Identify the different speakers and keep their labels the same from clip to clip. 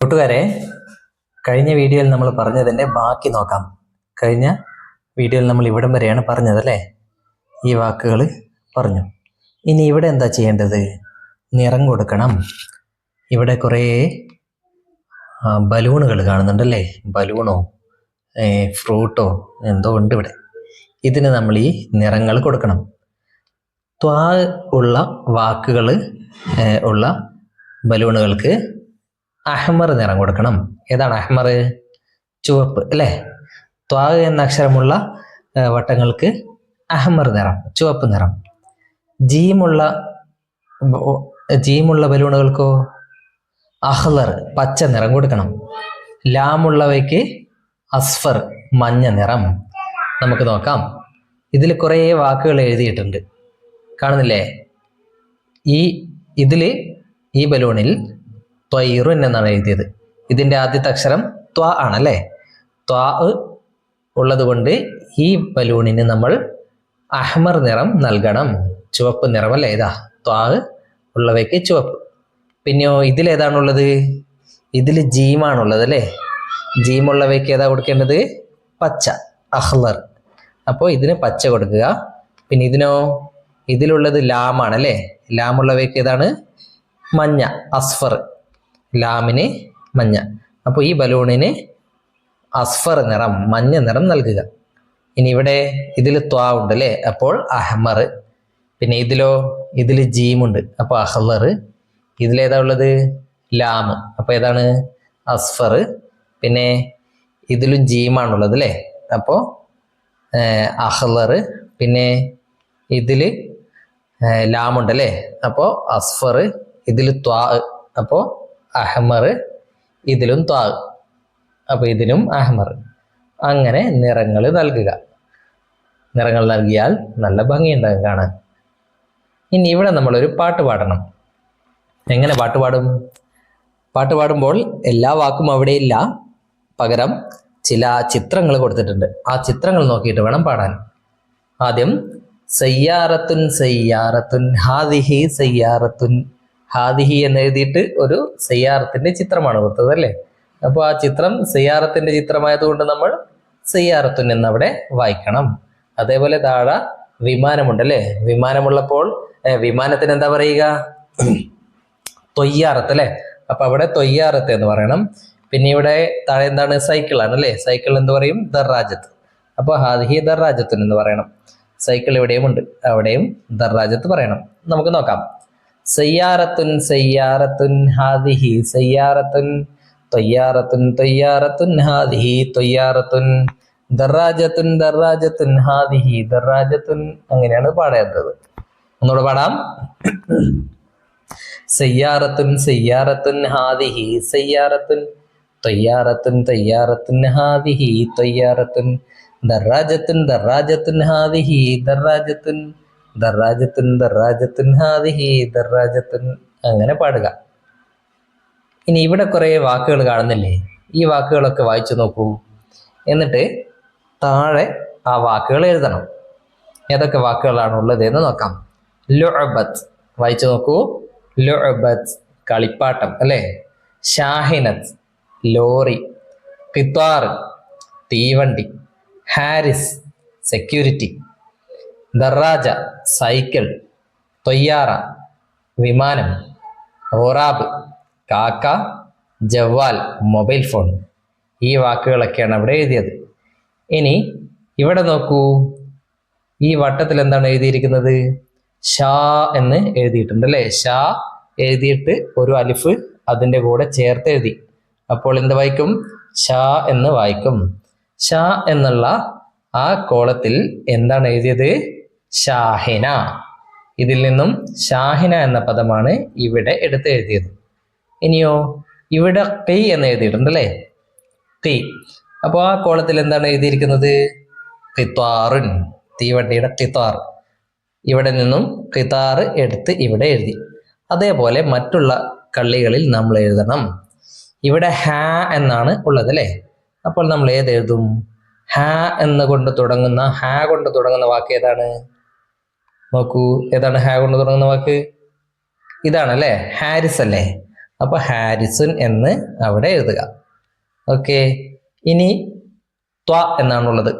Speaker 1: കൂട്ടുകാരെ, കഴിഞ്ഞ വീഡിയോയിൽ നമ്മൾ പറഞ്ഞതിൻ്റെ ബാക്കി നോക്കാം. കഴിഞ്ഞ വീഡിയോയിൽ നമ്മൾ ഇവിടം വരെയാണ് പറഞ്ഞതല്ലേ? ഈ വാക്കുകൾ പറഞ്ഞു. ഇനി ഇവിടെ എന്താ ചെയ്യേണ്ടത്? നിറം കൊടുക്കണം. ഇവിടെ കുറേ ബലൂണുകൾ കാണുന്നുണ്ടല്ലേ? ബലൂണോ ഫ്രൂട്ടോ എന്തോ ഉണ്ട് ഇവിടെ. ഇതിന് നമ്മൾ ഈ നിറങ്ങൾ കൊടുക്കണം. ത്വാ ഉള്ള വാക്കുകൾ ഉള്ള ബലൂണുകൾക്ക് അഹ്മർ നിറം കൊടുക്കണം. ഏതാണ് അഹ്മർ? ചുവപ്പ് അല്ലേ? ത്വാ എന്ന അക്ഷരമുള്ള വട്ടങ്ങൾക്ക് അഹ്മർ നിറം, ചുവപ്പ് നിറം. ജീമുള്ള ബലൂണുകൾക്കോ അഹ്ലർ, പച്ച നിറം കൊടുക്കണം. ലാമുള്ളവയ്ക്ക് അസ്ഫർ, മഞ്ഞ നിറം. നമുക്ക് നോക്കാം. ഇതിൽ കുറേ വാക്കുകൾ എഴുതിയിട്ടുണ്ട്, കാണുന്നില്ലേ? ഈ ബലൂണിൽ ത്വയ്റുൻ എന്നാണ് എഴുതിയത്. ഇതിൻ്റെ ആദ്യത്തെ അക്ഷരം ത്വാ ആണല്ലേ? ത്വാ ഉള്ളത് കൊണ്ട് ഈ ബലൂണിന് നമ്മൾ അഹ്മർ നിറം നൽകണം, ചുവപ്പ് നിറം അല്ലേ? ഇതാ ത്വാ ഉള്ളവയ്ക്ക് ചുവപ്പ്. പിന്നെയോ ഇതിലേതാണുള്ളത്? ഇതിൽ ജീമാണുള്ളത് അല്ലേ? ജീമുള്ളവയ്ക്ക് ഏതാ കൊടുക്കേണ്ടത്? പച്ച, അഹ്ലർ. അപ്പോൾ ഇതിന് പച്ച കൊടുക്കുക. പിന്നെ ഇതിലുള്ളത് ലാമാണല്ലേ? ലാമുള്ളവയ്ക്ക് ഏതാണ്? മഞ്ഞ, അസ്ഫർ. ലാമിന് മഞ്ഞ. അപ്പോൾ ഈ ബലൂണിന് അസ്ഫർ നിറം, മഞ്ഞ നിറം നൽകുക. ഇനി ഇതിൽ ത്വാ ഉണ്ട് അല്ലേ? അപ്പോൾ അഹ്മർ. പിന്നെ ഇതിൽ ജീമുണ്ട്, അപ്പോൾ അഹ്ലർ. ഇതിലേതാ ഉള്ളത്? ലാം. അപ്പോൾ ഏതാണ്? അസ്ഫർ. പിന്നെ ഇതിലും ജീമാണുള്ളത് അല്ലേ? അപ്പോൾ അഹ്ലർ. പിന്നെ ഇതിൽ ലാമുണ്ട് അല്ലേ? അപ്പോൾ അസ്ഫർ. ഇതിൽ ത്വാ, അപ്പോൾ അഹ്മർ. ഇതിലും ത്വാ, അപ്പോൾ ഇതിനും അഹ്മർ. അങ്ങനെ നിറങ്ങൾ നൽകുക. നിറങ്ങൾ നൽകിയാൽ നല്ല ഭംഗിയുണ്ടാകും കാണാൻ. ഇനി ഇവിടെ നമ്മളൊരു പാട്ട് പാടണം. എങ്ങനെ പാട്ട് പാടും? പാട്ട് പാടുമ്പോൾ എല്ലാ വാക്കും അവിടെ ഇല്ല, പകരം ചില ചിത്രങ്ങൾ കൊടുത്തിട്ടുണ്ട്. ആ ചിത്രങ്ങൾ നോക്കിയിട്ട് വേണം പാടാൻ. ആദ്യം സയ്യാറത്തുൻ സയ്യാറത്തുൻ ഹാദിഹി സയ്യാറത്തുൻ. ഹാദിഹി എന്ന് എഴുതിയിട്ട് ഒരു സയ്യാറത്തിന്റെ ചിത്രമാണ് കൊടുത്തത് അല്ലേ? അപ്പോൾ ആ ചിത്രം സയ്യാറത്തിന്റെ ചിത്രമായതുകൊണ്ട് നമ്മൾ സയ്യാറത്തുൻ എന്നവിടെ വായിക്കണം. അതേപോലെ താഴെ വിമാനമുണ്ടല്ലേ? വിമാനമുള്ളപ്പോൾ വിമാനത്തിന് എന്താ പറയുക? തൊയ്യാറത്ത് അല്ലേ? അപ്പൊ അവിടെ തൊയ്യാറത്ത് എന്ന് പറയണം. പിന്നെ ഇവിടെ താഴെ എന്താണ്? സൈക്കിളാണ് അല്ലേ? സൈക്കിൾ എന്ത് പറയും? ദർറാജത്ത്. അപ്പോൾ ഹാദിഹി ദർറാജത്തുൻ എന്ന് പറയണം. സൈക്കിൾ ഇവിടെയും ഉണ്ട്, അവിടെയും ദർറാജത്ത് പറയണം. നമുക്ക് നോക്കാം. സയ്യാറത്തുൻ സയ്യാറത്തുൻ ഹാദിഹി സയ്യാറത്തുൻ തൊയ്യാറത്തുൻ തൊയ്യാറത്തുൻ ഹാദിഹി തൊയ്യാറത്തുൻ ദർറാജത്തുൻ ദർറാജത്തുൻ ഹാദിഹി ദർറാജത്തുൻ. അങ്ങനെയാണ് പാടേണ്ടത്. ഒന്നുകൂടെ പാടാം. സയ്യാറത്തുൻ സയ്യാറത്തുൻ ഹാദിഹി സയ്യാറത്തുൻ തൊയ്യാറത്തുൻ തൊയ്യാറത്തുൻ ഹാദിഹി തൊയ്യാറത്തുൻ ദർറാജത്തുൻ ദർറാജത്തുൻ ഹാദിഹി ദർറാജത്തുൻ ദർറാജത്തുൻ ദർറാജത്തുൻ ഹാദിഹി ദർറാജത്തുൻ. അങ്ങനെ പാടുക. ഇനി ഇവിടെ കുറേ വാക്കുകൾ കാണുന്നില്ലേ? ഈ വാക്കുകളൊക്കെ വായിച്ചു നോക്കൂ. എന്നിട്ട് താഴെ ആ വാക്കുകൾ എഴുതണം. ഏതൊക്കെ വാക്കുകളാണ് ഉള്ളത് എന്ന് നോക്കാം. ലുഅബത്ത്, വായിച്ചു നോക്കൂ. ലുഅബത്ത്, കളിപ്പാട്ടം അല്ലേ? ഷാഹിനത്ത്, ലോറി. ഖിത്താർ, തീവണ്ടി. ഹാരിസ്, സെക്യൂരിറ്റി. ദർറാജ, സൈക്കിൾ. തൊയ്യാറ, വിമാനം. ഓറാബ്, കാക്ക. ജവാൽ, മൊബൈൽ ഫോൺ. ഈ വാക്കുകളൊക്കെയാണ് അവിടെ എഴുതിയത്. ഇനി ഇവിടെ നോക്കൂ. ഈ വട്ടത്തിൽ എന്താണ് എഴുതിയിരിക്കുന്നത്? ഷാ എന്ന് എഴുതിയിട്ടുണ്ട് അല്ലേ? ഷാ എഴുതിയിട്ട് ഒരു അലിഫ് അതിൻ്റെ കൂടെ ചേർത്ത് എഴുതി. അപ്പോൾ എന്ത് വായിക്കും? ഷാ എന്ന് വായിക്കും. ഷാ എന്നുള്ള ആ കോളത്തിൽ എന്താണ് എഴുതിയത്? ഷാഹിന. ഇതിൽ നിന്നും ഷാഹിന എന്ന പദമാണ് ഇവിടെ എടുത്ത് എഴുതിയത്. ഇനിയോ ഇവിടെ ഖി എന്ന് എഴുതിയിട്ടുണ്ട് അല്ലേ? ഖി. അപ്പോൾ ആ കോളത്തിൽ എന്താണ് എഴുതിയിരിക്കുന്നത്? ഖിത്താറുൻ, തീവണ്ടിയുടെ ഖിത്താർ. ഇവിടെ നിന്നും ഖിത്താർ എടുത്ത് ഇവിടെ എഴുതി. അതേപോലെ മറ്റുള്ള കള്ളികളിൽ നമ്മൾ എഴുതണം. ഇവിടെ ഹാ എന്നാണ് ഉള്ളത് അല്ലേ? അപ്പോൾ നമ്മൾ ഏതെഴുതും? ഹാ കൊണ്ട് തുടങ്ങുന്ന വാക്ക് ഏതാണ്? നോക്കൂ, ഏതാണ് ഹാ കൊണ്ട് തുടങ്ങുന്ന വാക്ക്? ഇതാണല്ലേ? ഹാരിസ് അല്ലേ? അപ്പൊ ഹാരിസുൻ എന്ന് അവിടെ എഴുതുക. ഓക്കെ, ഇനി ത്വ എന്നാണുള്ളത്.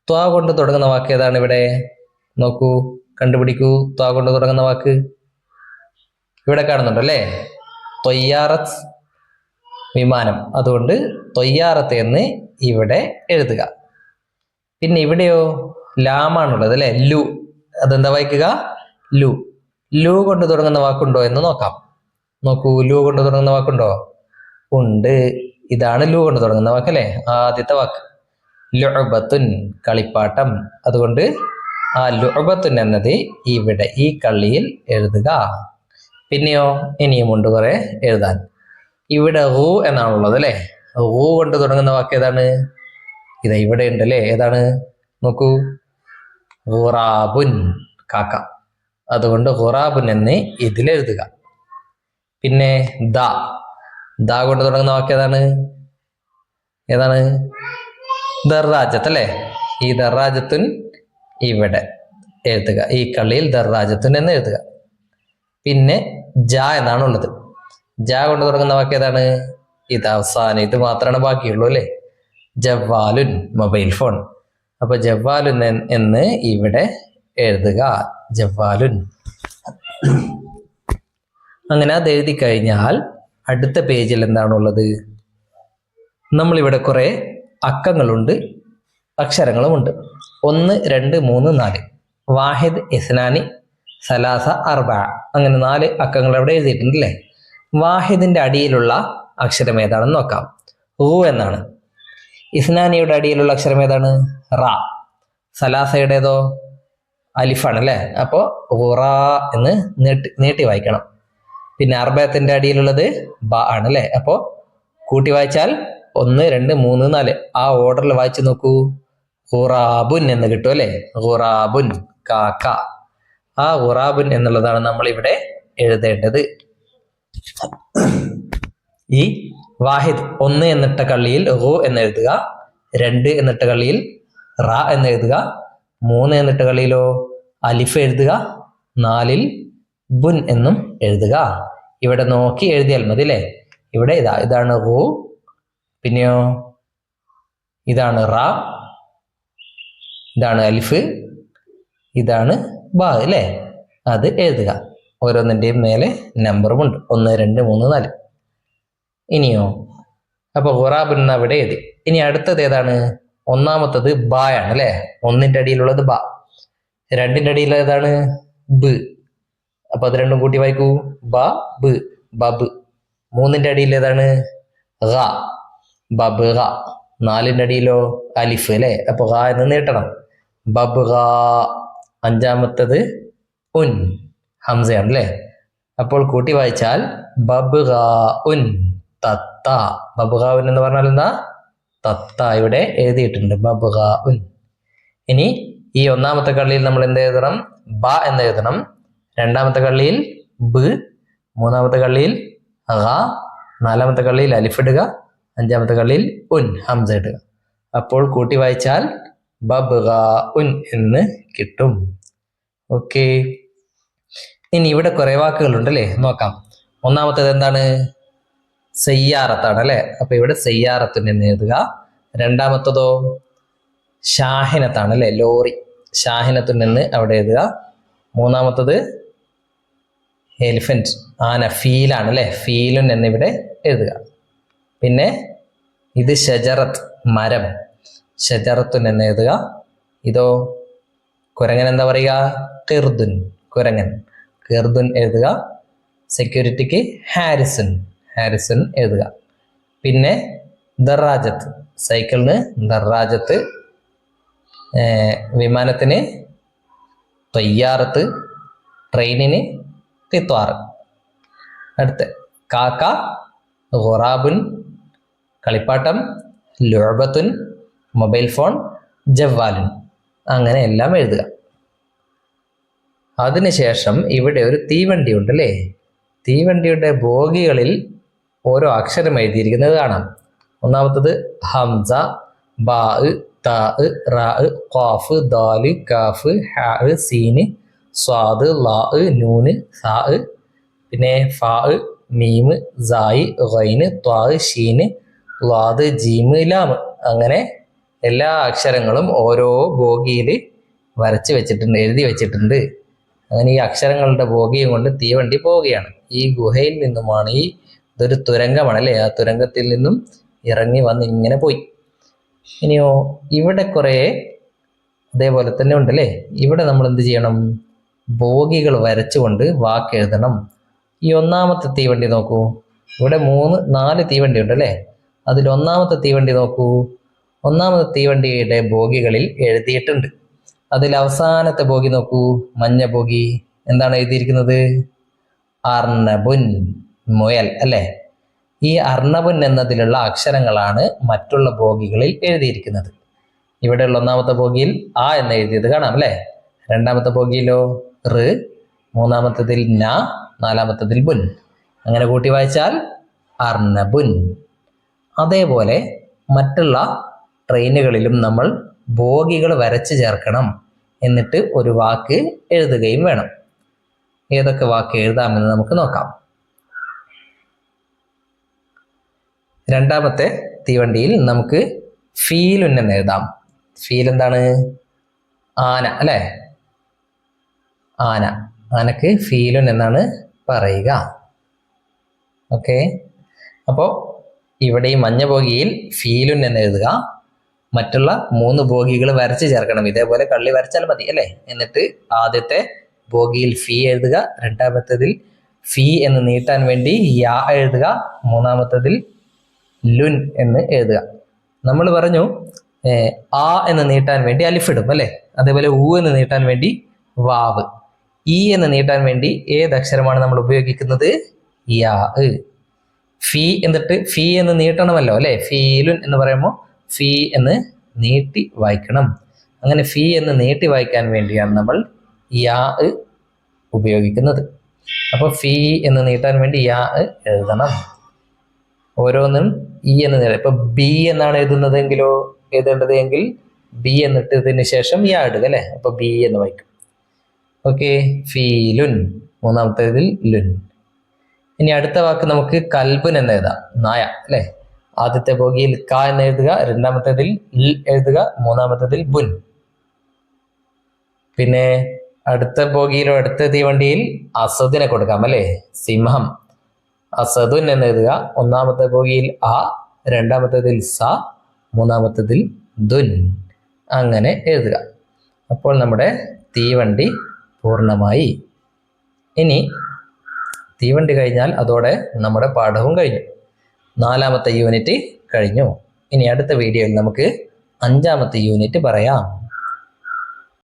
Speaker 1: ത്വ കൊണ്ട് തുടങ്ങുന്ന വാക്ക് ഏതാണ് ഇവിടെ? നോക്കൂ, കണ്ടുപിടിക്കൂ. ത്വ കൊണ്ട് തുടങ്ങുന്ന വാക്ക് ഇവിടെ കാണുന്നുണ്ടല്ലേ, ത്വയ്യാറത്ത്, വിമാനം. അതുകൊണ്ട് ത്വയ്യാറത്ത് എന്ന് ഇവിടെ എഴുതുക. പിന്നെ ഇവിടെയോ ലാമാണുള്ളത് അല്ലെ, ലു. അതെന്താ വായിക്കുക? ലു. ലു കൊണ്ട് തുടങ്ങുന്ന വാക്കുണ്ടോ എന്ന് നോക്കാം. നോക്കൂ, ലു കൊണ്ട് തുടങ്ങുന്ന വാക്കുണ്ടോ? ഉണ്ട്. ഇതാണ് ലു കൊണ്ട് തുടങ്ങുന്ന വാക്ക് അല്ലെ, ആദ്യത്തെ വാക്ക്. ലുഅബത്തുൻ, കളിപ്പാട്ടം. അതുകൊണ്ട് ആ ലുഅബത്തുൻ എന്നത് ഇവിടെ ഈ കള്ളിയിൽ എഴുതുക. പിന്നെയോ ഇനിയുമുണ്ട് കുറെ എഴുതാൻ. ഇവിടെ ഹു എന്നാണുള്ളത് അല്ലെ. ഹു കൊണ്ട് തുടങ്ങുന്ന വാക്ക് ഏതാണ്? ഇതാ ഇവിടെ ഉണ്ട് അല്ലേ. ഏതാണ്? നോക്കൂ, ഖുറാബുൻ, കാക്ക. അതുകൊണ്ട് ഖുറാബുൻ എന്ന് ഇതിലെഴുതുക. പിന്നെ ദ, ദ കൊണ്ട് തുടങ്ങുന്ന വാക്ക് ഏതാണ്? ഏതാണ്? ദർറാജത്ത് അല്ലെ. ഈ ദർറാജത്തുൻ ഇവിടെ എഴുതുക, ഈ കള്ളിയിൽ ദർറാജത്തുൻ എന്ന് എഴുതുക. പിന്നെ ജ എന്നാണ് ഉള്ളത്. ജ കൊണ്ട് തുടങ്ങുന്ന വാക്ക് ഏതാണ്? ഇത് അവസാനം, ഇത് മാത്രമാണ് ബാക്കിയുള്ളൂ അല്ലെ. ജവ്വാലുൻ, മൊബൈൽ ഫോൺ. അപ്പൊ ജവ്വാലുൻ എന്ന് ഇവിടെ എഴുതുക, ജവ്വാലുൻ. അങ്ങനെ അത് എഴുതി കഴിഞ്ഞാൽ അടുത്ത പേജിൽ എന്താണുള്ളത്? നമ്മളിവിടെ കുറെ അക്കങ്ങളുണ്ട്, അക്ഷരങ്ങളുമുണ്ട്. 1, 2, 3, 4. വാഹിദ്, ഇസ്നാനി, സലാസ, അർബ. അങ്ങനെ 4 അക്കങ്ങൾ അവിടെ എഴുതിയിട്ടുണ്ട് അല്ലേ. വാഹിദിന്റെ അടിയിലുള്ള അക്ഷരം ഏതാണെന്ന് നോക്കാം. ഊ എന്നാണ്. ഇസ്നാനിയുടെ അടിയിലുള്ള അക്ഷരം ഏതാണ്? റ. സലാസയുടേതോ അലിഫാണ് അല്ലേ. അപ്പോ ഖുറ എന്ന് നീട്ടി വായിക്കണം. പിന്നെ അർബത്തിന്റെ അടിയിലുള്ളത് ബ ആണ് അല്ലേ. അപ്പോ കൂട്ടി വായിച്ചാൽ 1, 2, 3, 4 ആ ഓർഡറിൽ വായിച്ചു നോക്കൂ. ഖുറാബുൻ എന്ന് കിട്ടും അല്ലെ. ഖുറാബുൻ, കാക്ക. ആ ഖുറാബുൻ എന്നുള്ളതാണ് നമ്മൾ ഇവിടെ എഴുതേണ്ടത്. ഈ വാഹിദ് 1 എന്നിട്ട കള്ളിയിൽ ഹു എന്ന് എഴുതുക, 2 എന്നിട്ട കള്ളിയിൽ റ എന്ന് എഴുതുക, 3 എന്നിട്ട കള്ളിയിലോ അലിഫ് എഴുതുക, 4 ബുൻ എന്നും എഴുതുക. ഇവിടെ നോക്കി എഴുതിയാൽ മതി അല്ലേ. ഇവിടെ ഇതാണ് ഹു, പിന്നെയോ ഇതാണ് റ, ഇതാണ് അലിഫ്, ഇതാണ് ബ അല്ലേ. അത് എഴുതുക. ഓരോന്നിൻ്റെയും മേലെ നമ്പറുമുണ്ട്, 1, 2, 3, 4. ഇനിയോ അപ്പൊ ഖുറാബുൻ അവിടെ എഴുതി. ഇനി അടുത്തത് ഏതാണ്? ഒന്നാമത്തത് ബായാണ് അല്ലെ. 1ന്റെ അടിയിലുള്ളത് ബ, 2ന്റെ അടിയിൽ ഏതാണ്? ബ്. അപ്പൊ അത് രണ്ടും കൂട്ടി വായിക്കൂ. ബ ബ്, ബബ്. 3ന്റെ അടിയിൽ ഏതാണ്? ഗ, ബബ് ഗ. 4ന്റെ അടിയിലോ അലിഫ് അല്ലെ. അപ്പൊ ഗ എന്ന് നീട്ടണം, ബബ് ഗ. 5ാമത്തത് ഉൻ, ഹംസയാണ് അല്ലെ. അപ്പോൾ കൂട്ടി വായിച്ചാൽ ബബ് ഗ ഉൻ, തത്ത. ബബ് ഗ ഉൻ എന്ന് പറഞ്ഞാൽ എന്താ? തത്ത. ഇവിടെ എഴുതിയിട്ടുണ്ട് ബബ് ഗ ഉൻ. ഇനി ഈ 1ാമത്തെ കള്ളിയിൽ നമ്മൾ എന്ത് എഴുതണം? ബ എന്ന് എഴുതണം. 2ാമത്തെ കള്ളിയിൽ ബ്, 3ാമത്തെ കള്ളിയിൽ ഗ, 4ാമത്തെ കള്ളിയിൽ അലിഫ് ഇടുക, 5ാമത്തെ കള്ളിയിൽ ഉൻ, ഹംസ ഇടുക. അപ്പോൾ കൂട്ടി വായിച്ചാൽ ബബ് ഗ ഉൻ എന്ന് കിട്ടും. ഓക്കെ, ഇനി ഇവിടെ കുറെ വാക്കുകളുണ്ട് അല്ലേ, നോക്കാം. ഒന്നാമത്തേത് എന്താണ്? സയ്യാറത്താണ് അല്ലെ. അപ്പൊ ഇവിടെ സയ്യാറത്തുൻ എന്ന് എഴുതുക. 2ാമത്തതോ ഷാഹിനത്താണ് അല്ലെ, ലോറി. ഷാഹിനത്തുൻ എന്ന് അവിടെ എഴുതുക. 3ാമത്തത് എലിഫന്റ്, ആന, ഫീലാണ് അല്ലെ. ഫീലുൻ എന്നിവിടെ എഴുതുക. പിന്നെ ഇത് ഷജറത്ത്, മരം. ഷജറത്തുൻ എന്ന് എഴുതുക. ഇതോ കുരങ്ങൻ എന്താ പറയുക? ഖിർദുൻ, കുരങ്ങൻ. ഖിർദുൻ എഴുതുക. സെക്യൂരിറ്റിക്ക് ഹാരിസുൻ, ഹാരിസുൻ എഴുതുക. പിന്നെ ദറാജത്ത്, സൈക്കിളിന് ദറാജത്ത്, വിമാനത്തിന് ത്വയ്യാറത്ത്, ട്രെയിനിന് തിത്വാർ. അടുത്ത് കാക്ക, ഖുറാബുൻ, കളിപ്പാട്ടം, ലുഅബത്തുൻ, മൊബൈൽ ഫോൺ, ജവ്വാലുൻ. അങ്ങനെ എല്ലാം എഴുതുക. അതിനുശേഷം ഇവിടെ ഒരു തീവണ്ടി ഉണ്ട് അല്ലേ. തീവണ്ടിയുടെ ബോഗികളിൽ ഓരോ അക്ഷരം എഴുതിയിരിക്കുന്നത് കാണാം. ഒന്നാമത്തത് ഹംസ, ബാ, താ, റാ, ഖാഫ്, ദാല്, കാഫ്, ഹാ, സീന്, സ്വാദ്, ലാ, നൂന്, സാ, പിന്നെ ഫാ, മീമ് സായി ഗൈന് ത്വാ ഷീന് ലാദ് ജീമ് ലാമ്. അങ്ങനെ എല്ലാ അക്ഷരങ്ങളും ഓരോ ബോഗിയിൽ വരച്ച് വെച്ചിട്ടുണ്ട്, എഴുതി വെച്ചിട്ടുണ്ട്. അങ്ങനെ ഈ അക്ഷരങ്ങളുടെ ബോഗിയും കൊണ്ട് തീവണ്ടി പോവുകയാണ്. ഈ ഗുഹയിൽ നിന്നുമാണ് ഇതൊരു തുരങ്കമാണ് അല്ലേ, ആ തുരങ്കത്തിൽ നിന്നും ഇറങ്ങി വന്ന് ഇങ്ങനെ പോയി. ഇനിയോ ഇവിടെ കുറേ അതേപോലെ തന്നെ ഉണ്ടല്ലേ. ഇവിടെ നമ്മൾ എന്ത് ചെയ്യണം? ബോഗികൾ വരച്ചുകൊണ്ട് വാക്ക് എഴുതണം. ഈ ഒന്നാമത്തെ തീവണ്ടി നോക്കൂ, ഇവിടെ 4 തീവണ്ടി ഉണ്ടല്ലേ. അതിൽ ഒന്നാമത്തെ തീവണ്ടി നോക്കൂ. ഒന്നാമത്തെ തീവണ്ടിയുടെ ബോഗികളിൽ എഴുതിയിട്ടുണ്ട്. അതിൽ അവസാനത്തെ ബോഗി നോക്കൂ, മഞ്ഞ ബോഗി. എന്താണ് എഴുതിയിരിക്കുന്നത്? അർണബുൻ, മുയൽ അല്ലേ. ഈ അർണബുൻ എന്നതിലുള്ള അക്ഷരങ്ങളാണ് മറ്റുള്ള ബോഗികളിൽ എഴുതിയിരിക്കുന്നത്. ഇവിടെയുള്ള ഒന്നാമത്തെ ബോഗിയിൽ ആ എന്ന് എഴുതിയത് കാണാം അല്ലേ. രണ്ടാമത്തെ ബോഗിയിലോ റ്, മൂന്നാമത്തതിൽ ന, നാലാമത്തതിൽ ബുൻ. അങ്ങനെ കൂട്ടി വായിച്ചാൽ അർണബുൻ. അതേപോലെ മറ്റുള്ള ട്രെയിനുകളിലും നമ്മൾ ബോഗികൾ വരച്ച് ചേർക്കണം. എന്നിട്ട് ഒരു വാക്ക് എഴുതുകയും വേണം. ഏതൊക്കെ വാക്ക് എഴുതാമെന്ന് നമുക്ക് നോക്കാം. രണ്ടാമത്തെ തീവണ്ടിയിൽ നമുക്ക് ഫീലുൻ എന്ന് എഴുതാം. ഫീൽ എന്താണ്? ആന അല്ലേ. ആന, ആനക്ക് ഫീലുൻ എന്നാണ് പറയുക. ഓക്കെ, അപ്പോൾ ഇവിടെ ഈ മഞ്ഞ ബോഗിയിൽ ഫീലുൻ എന്ന് എഴുതുക. മറ്റുള്ള 3 ബോഗികൾ വരച്ച് ചേർക്കണം. ഇതേപോലെ കള്ളി വരച്ചാൽ മതി അല്ലേ. എന്നിട്ട് ആദ്യത്തെ ബോഗിയിൽ ഫീ എഴുതുക, രണ്ടാമത്തതിൽ ഫീ എന്ന് നീട്ടാൻ വേണ്ടി യാ എഴുതുക, മൂന്നാമത്തതിൽ ലുൻ എന്ന് എഴുതുക. നമ്മൾ പറഞ്ഞു ആ എന്ന് നീട്ടാൻ വേണ്ടി അലിഫിടും അല്ലേ. അതേപോലെ ഊ എന്ന് നീട്ടാൻ വേണ്ടി വാവ്. ഈ എന്ന് നീട്ടാൻ വേണ്ടി ഏത് അക്ഷരമാണ് നമ്മൾ ഉപയോഗിക്കുന്നത്? യാ. ഫീ എന്നിട്ട് ഫീ എന്ന് നീട്ടണമല്ലോ അല്ലെ. ഫീലുൻ എന്ന് പറയുമ്പോൾ ഫീ എന്ന് നീട്ടി വായിക്കണം. അങ്ങനെ ഫീ എന്ന് നീട്ടി വായിക്കാൻ വേണ്ടിയാണ് നമ്മൾ യാ ഉപയോഗിക്കുന്നത്. അപ്പോൾ ഫീ എന്ന് നീട്ടാൻ വേണ്ടി യാ എഴുതണം. ഓരോന്നും ഈ എന്ന് നീട്ടാം. ഇപ്പൊ ബി എന്നാണ് എഴുതുന്നതെങ്കിലോ എഴുതേണ്ടത് എങ്കിൽ ബി എന്നിട്ടതിന് ശേഷം യാ ഇടുക അല്ലെ. അപ്പൊ ബി എന്ന് വായിക്കും. ഓക്കെ, ഫീലുൻ, മൂന്നാമത്തേതിൽ ലുൻ. ഇനി അടുത്ത വാക്ക് നമുക്ക് കൽബുൻ എന്ന് എഴുതാം, നായ അല്ലെ. ആദ്യത്തെ ബോഗിയിൽ ക എന്ന് എഴുതുക, രണ്ടാമത്തേതിൽ ൽ എഴുതുക, മൂന്നാമത്തേതിൽ ബുൻ. പിന്നെ അടുത്ത ബോഗിയിലോ അടുത്ത തീവണ്ടിയിൽ അസദിനെ കൊടുക്കാം അല്ലെ, സിംഹം. അസദുൻ എന്ന് എഴുതുക. ഒന്നാമത്തെ ബോഗിയിൽ ആ, രണ്ടാമത്തേതിൽ സ, മൂന്നാമത്തേതിൽ ദുൻ. അങ്ങനെ എഴുതുക. അപ്പോൾ നമ്മുടെ തീവണ്ടി പൂർണ്ണമായി. ഇനി തീവണ്ടി കഴിഞ്ഞാൽ അതോടെ നമ്മുടെ പാഠവും കഴിഞ്ഞു. 4ാമത്തെ യൂണിറ്റ് കഴിഞ്ഞു. ഇനി അടുത്ത വീഡിയോയിൽ നമുക്ക് 5ാമത്തെ യൂണിറ്റ് പറയാം.